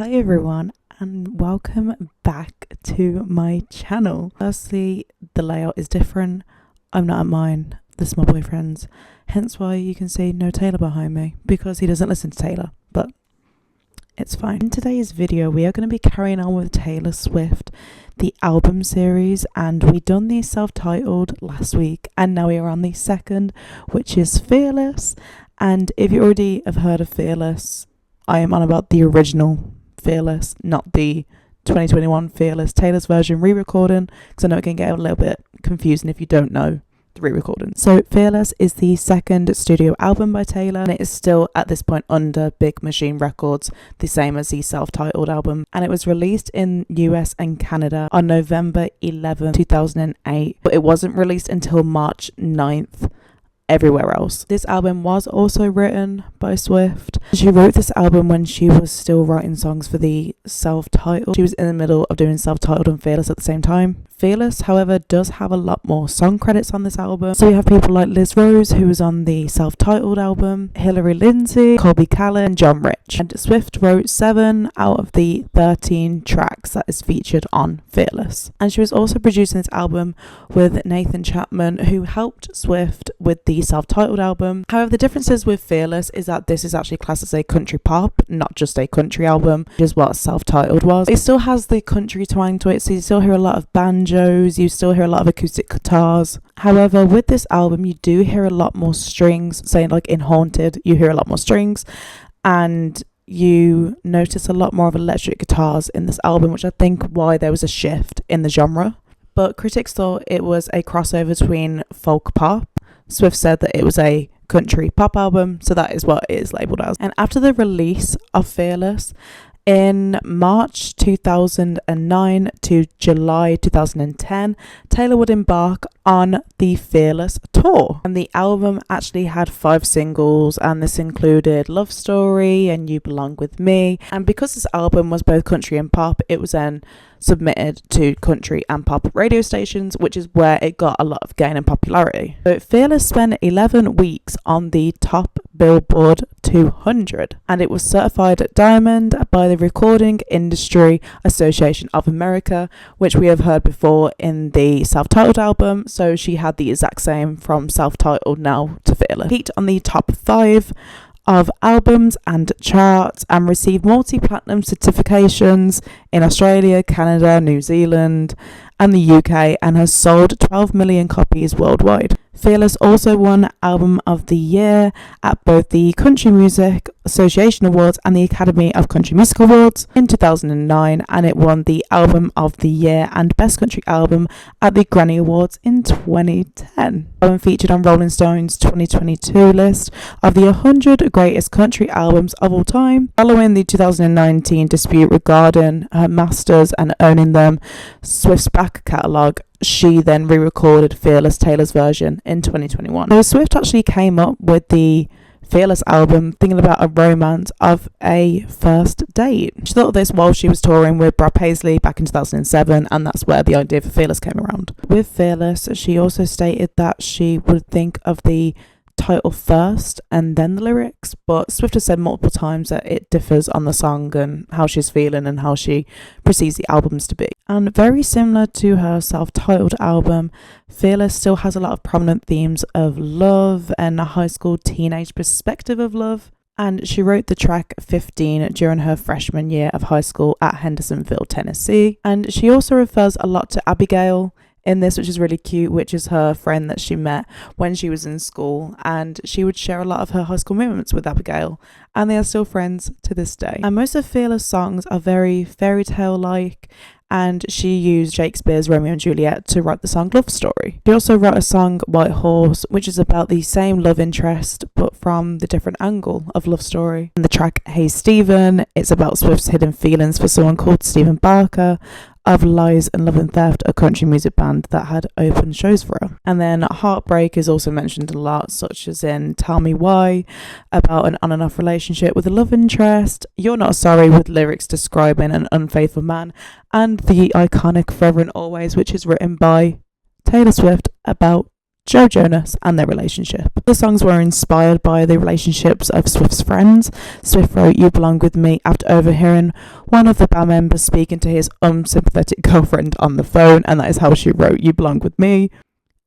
Hi everyone and welcome back to my channel. Firstly, the layout is different. I'm not at mine, this is my boyfriend's, hence why you can see no Taylor behind me, because he doesn't listen to Taylor, but it's fine. In today's video we are going to be carrying on with Taylor Swift, the album series, and we done the self-titled last week and now we are on the second, which is Fearless. And if you already have heard of Fearless, I am on about the original Fearless, not the 2021 Fearless, Taylor's version re-recording, because I know it can get a little bit confusing if you don't know the re-recording. So Fearless is the second studio album by Taylor, and it is still at this point under Big Machine Records, the same as the self-titled album, and it was released in US and Canada on November 11, 2008, but it wasn't released until March 9th everywhere else. This album was also written by Swift. She wrote this album when she was still writing songs for the self-titled. She was in the middle of doing self-titled and Fearless at the same time. Fearless, however, does have a lot more song credits on this album. So you have people like Liz Rose, who was on the self-titled album, Hilary Lindsey, Colby Callan, and John Rich. And Swift wrote 7 out of the 13 tracks that is featured on Fearless. And she was also producing this album with Nathan Chapman, who helped Swift with the self-titled album. However, the differences with Fearless is that this is actually classed as a country pop, not just a country album, which is what self-titled was. It still has the country twang to it, so you still hear a lot of banjos, you still hear a lot of acoustic guitars. However, with this album you do hear a lot more strings, say like in Haunted you hear a lot more strings, and you notice a lot more of electric guitars in this album, which I think why there was a shift in the genre. But critics thought it was a crossover between folk pop. Swift said that it was a country pop album, so that is what it is labelled as. And after the release of Fearless in March 2009 to July 2010, Taylor would embark on the Fearless tour. And the album actually had 5 singles, and this included Love Story and You Belong With Me. And because this album was both country and pop, it was then submitted to country and pop radio stations, which is where it got a lot of gain in popularity. So Fearless spent 11 weeks on the top Billboard 200, and it was certified diamond by the Recording Industry Association of America, which we have heard before in the self-titled album. So she had the exact same from self-titled now to Fearless. Peaked on the top 5 of albums and charts and received multi-platinum certifications in Australia, Canada, New Zealand and the UK, and has sold 12 million copies worldwide. Fearless also won Album of the Year at both the Country Music Association Awards and the Academy of Country Music Awards in 2009, and it won the Album of the Year and Best Country Album at the Grammy Awards in 2010. The album featured on Rolling Stone's 2022 list of the 100 greatest country albums of all time. Following the 2019 dispute regarding her masters and owning them, Swift's back catalogue, she then re-recorded Fearless, Taylor's version, in 2021. So Swift actually came up with the Fearless album thinking about a romance of a first date. She thought of this while she was touring with Brad Paisley back in 2007, and that's where the idea for Fearless came around. With Fearless, she also stated that she would think of the title first and then the lyrics, but Swift has said multiple times that it differs on the song and how she's feeling and how she perceives the albums to be. And very similar to her self-titled album, Fearless still has a lot of prominent themes of love and a high school teenage perspective of love. And she wrote the track 15 during her freshman year of high school at Hendersonville, Tennessee. And she also refers a lot to Abigail in this, which is really cute, which is her friend that she met when she was in school, and she would share a lot of her high school moments with Abigail, and they are still friends to this day. And most of Fearless songs are very fairy tale like, and she used Shakespeare's Romeo and Juliet to write the song Love Story. She also wrote a song White Horse, which is about the same love interest but from the different angle of Love Story. And the track Hey Stephen, it's about Swift's hidden feelings for someone called Stephen Barker of Lies and Love and Theft, a country music band that had opened shows for her. And then Heartbreak is also mentioned a lot, such as in Tell Me Why, about an on and off relationship with a love interest, You're Not Sorry with lyrics describing an unfaithful man, and the iconic Forever and Always, which is written by Taylor Swift about Joe Jonas and their relationship. The songs were inspired by the relationships of Swift's friends. Swift wrote You Belong With Me after overhearing one of the band members speaking to his unsympathetic girlfriend on the phone, and that is how she wrote You Belong With Me.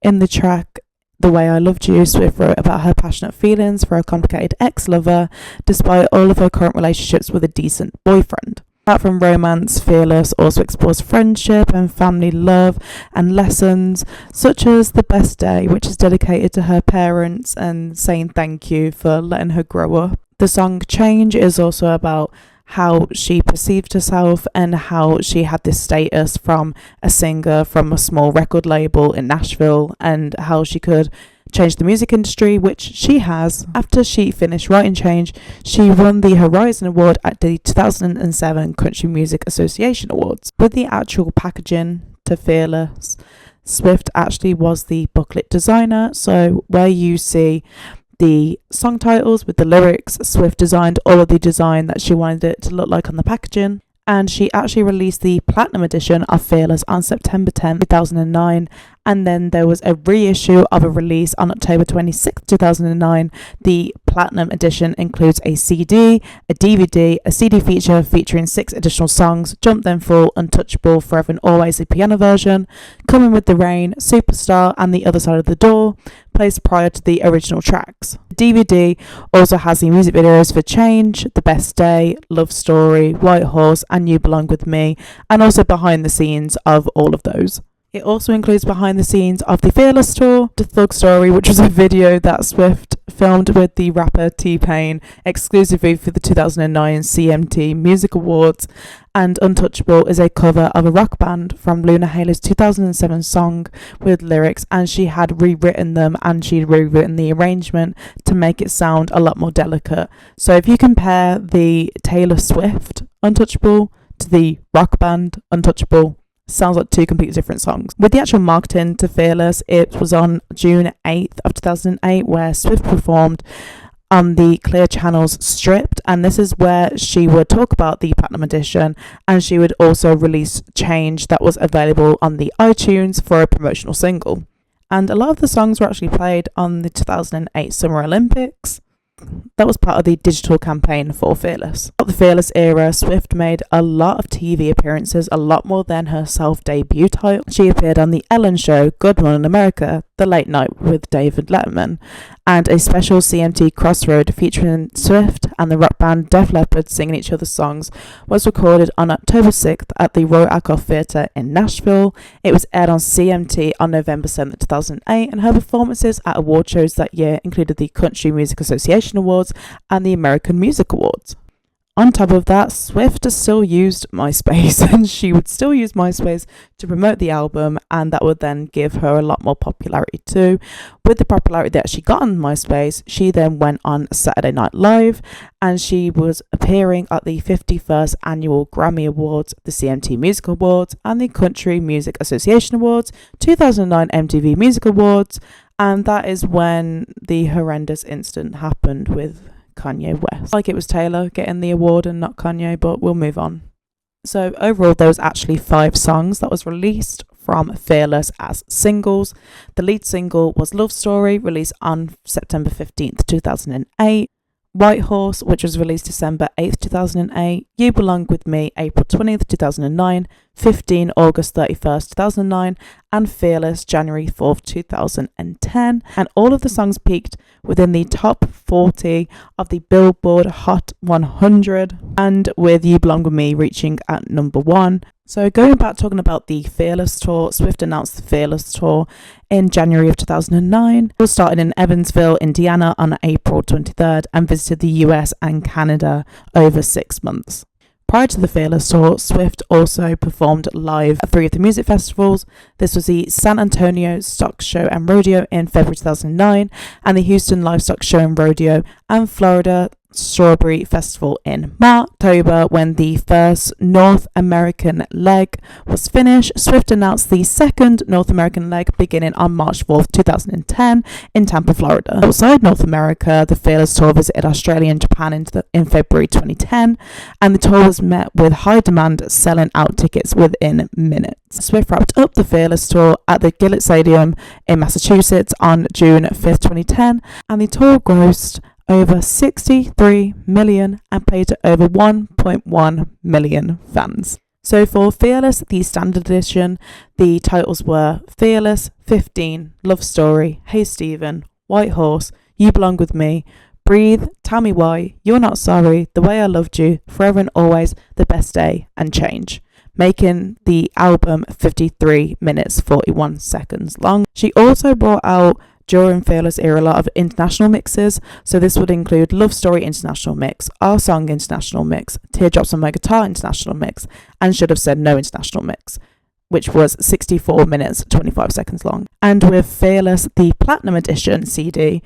In the track The Way I Loved You, Swift wrote about her passionate feelings for a complicated ex-lover, despite all of her current relationships with a decent boyfriend. Apart from romance, Fearless also explores friendship and family love and lessons, such as The Best Day, which is dedicated to her parents and saying thank you for letting her grow up. The song Change is also about how she perceived herself and how she had this status from a singer from a small record label in Nashville, and how she could change the music industry, which she has. After she finished writing Change, she won the Horizon Award at the 2007 Country Music Association Awards. With the actual packaging to Fearless, Swift actually was the booklet designer, so where you see the song titles with the lyrics, Swift designed all of the design that she wanted it to look like on the packaging. And she actually released the Platinum edition of Fearless on September 10, 2009, and then there was a reissue of a release on October 26, 2009. The Platinum edition includes a CD, a DVD, a CD feature featuring 6 additional songs: Jump Then Fall, Untouchable, Forever and Always, the piano version, Coming With the Rain, Superstar, and The Other Side of the Door, placed prior to the original tracks. The DVD also has the music videos for Change, The Best Day, Love Story, White Horse, and You Belong With Me, and also behind the scenes of all of those. It also includes behind the scenes of the Fearless tour, The Thug Story, which was a video that Swift filmed with the rapper T-Pain exclusively for the 2009 CMT Music Awards, and Untouchable is a cover of a rock band from Luna Haley's 2007 song with lyrics, and she had rewritten them and she'd rewritten the arrangement to make it sound a lot more delicate. So if you compare the Taylor Swift Untouchable to the rock band Untouchable, sounds like 2 completely different songs. With the actual marketing to Fearless, it was on June 8th of 2008 where Swift performed on the Clear Channel's Stripped, and this is where she would talk about the Platinum edition, and she would also release Change that was available on the iTunes for a promotional single. And a lot of the songs were actually played on the 2008 Summer Olympics. That was part of the digital campaign for Fearless. At the Fearless era, Swift made a lot of TV appearances, a lot more than her self-debut title. She appeared on The Ellen Show, Good Morning America, The Late Night with David Letterman, and a special CMT Crossroad featuring Swift and the rock band Def Leppard singing each other's songs was recorded on October 6th at the Royal Accord Theatre in Nashville. It was aired on CMT on November 7th, 2008, and her performances at award shows that year included the Country Music Association Awards and the American Music Awards. On top of that, Swift still used MySpace, and she would still use MySpace to promote the album, and that would then give her a lot more popularity too. With the popularity that she got on MySpace, she then went on Saturday Night Live, and she was appearing at the 51st Annual Grammy Awards, the CMT Music Awards, and the Country Music Association Awards, 2009 MTV Music Awards, and that is when the horrendous incident happened with Kanye West. Like it was Taylor getting the award and not Kanye, but we'll move on. So overall, there was actually 5 songs that was released from Fearless as singles. The lead single was Love Story, released on September 15th, 2008. White Horse, which was released December 8th, 2008. You Belong With Me, April 20th, 2009. 15, August 31st, 2009. And Fearless, January 4th, 2010. And all of the songs peaked within the top 40 of the Billboard Hot 100, and with You Belong With Me reaching at number 1. So going back talking about the Fearless tour, Swift announced the Fearless tour in January of 2009. It started in Evansville, Indiana on April 23rd and visited the US and Canada over 6 months. Prior to the Fearless tour, Swift also performed live at 3 of the music festivals. This was the San Antonio Stock Show and Rodeo in February 2009, and the Houston Livestock Show and Rodeo, and Florida Strawberry Festival in March. October, when the first North American leg was finished, Swift announced the second North American leg beginning on March 4th, 2010 in Tampa, Florida. Outside North America, the Fearless Tour visited Australia and Japan in February 2010, and the tour was met with high demand, selling out tickets within minutes. Swift wrapped up the Fearless Tour at the Gillette Stadium in Massachusetts on June 5th, 2010, and the tour grossed over 63 million and played to over 1.1 million fans. So for Fearless, the standard edition, the titles were Fearless, 15, Love Story, Hey Stephen, White Horse, You Belong With Me, Breathe, Tell Me Why, You're Not Sorry, The Way I Loved You, Forever and Always, The Best Day, and Change, making the album 53 minutes 41 seconds long. She also brought out during Fearless era a lot of international mixes, so this would include Love Story International Mix, Our Song International Mix, Teardrops on My Guitar International Mix, and Should Have Said No International Mix, which was 64 minutes 25 seconds long. And with Fearless, the Platinum Edition CD,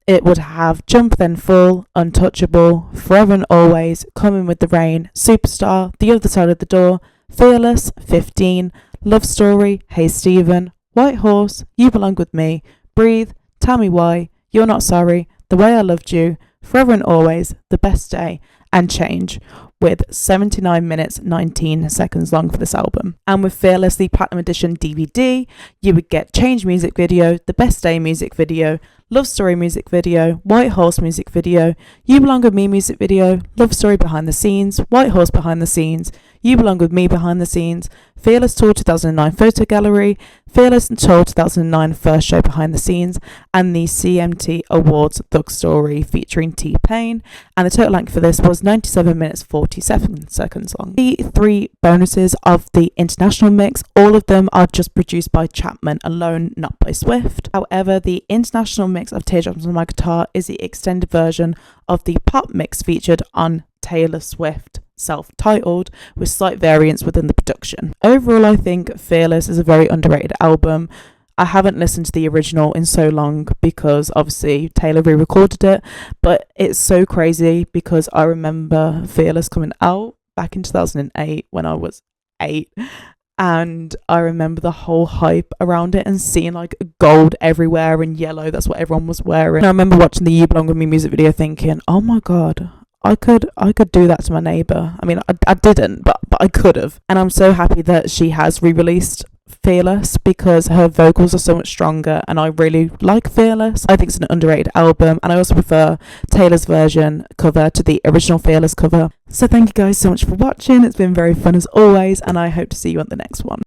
it would have Jump Then Fall, Untouchable, Forever and Always, Coming With the Rain, Superstar, The Other Side of the Door, Fearless, 15, Love Story, Hey Stephen, White Horse, You Belong With Me, Breathe, Tell Me Why, You're Not Sorry, The Way I Loved You, Forever and Always, The Best Day, and Change, with 79 minutes 19 seconds long for this album. And with Fearless, the Platinum Edition DVD, you would get Change music video, The Best Day music video, Love Story music video, White Horse music video, You Belong With Me music video, Love Story behind the scenes, White Horse behind the scenes, You Belong With Me behind the scenes, Fearless Tour 2009 photo gallery, Fearless Tour 2009 first show behind the scenes, and the CMT Awards Thug Story featuring T-Pain. And the total length for this was 97 minutes 47 seconds long. The three bonuses of the international mix, all of them are just produced by Chapman alone, not by Swift. However, the international mix of Teardrops on My Guitar is the extended version of the pop mix featured on Taylor Swift, self-titled, with slight variants within the production. Overall, I think Fearless is a very underrated album. I haven't listened to the original in so long because obviously Taylor re-recorded it, but it's so crazy because I remember Fearless coming out back in 2008 when I was 8, and I remember the whole hype around it and seeing like gold everywhere and yellow, that's what everyone was wearing. And I remember watching the You Belong With Me music video thinking, oh my god, I could do that to my neighbour. I mean, I didn't, but I could have. And I'm so happy that she has re-released Fearless because her vocals are so much stronger and I really like Fearless. I think it's an underrated album, and I also prefer Taylor's version cover to the original Fearless cover. So thank you guys so much for watching. It's been very fun as always, and I hope to see you on the next one.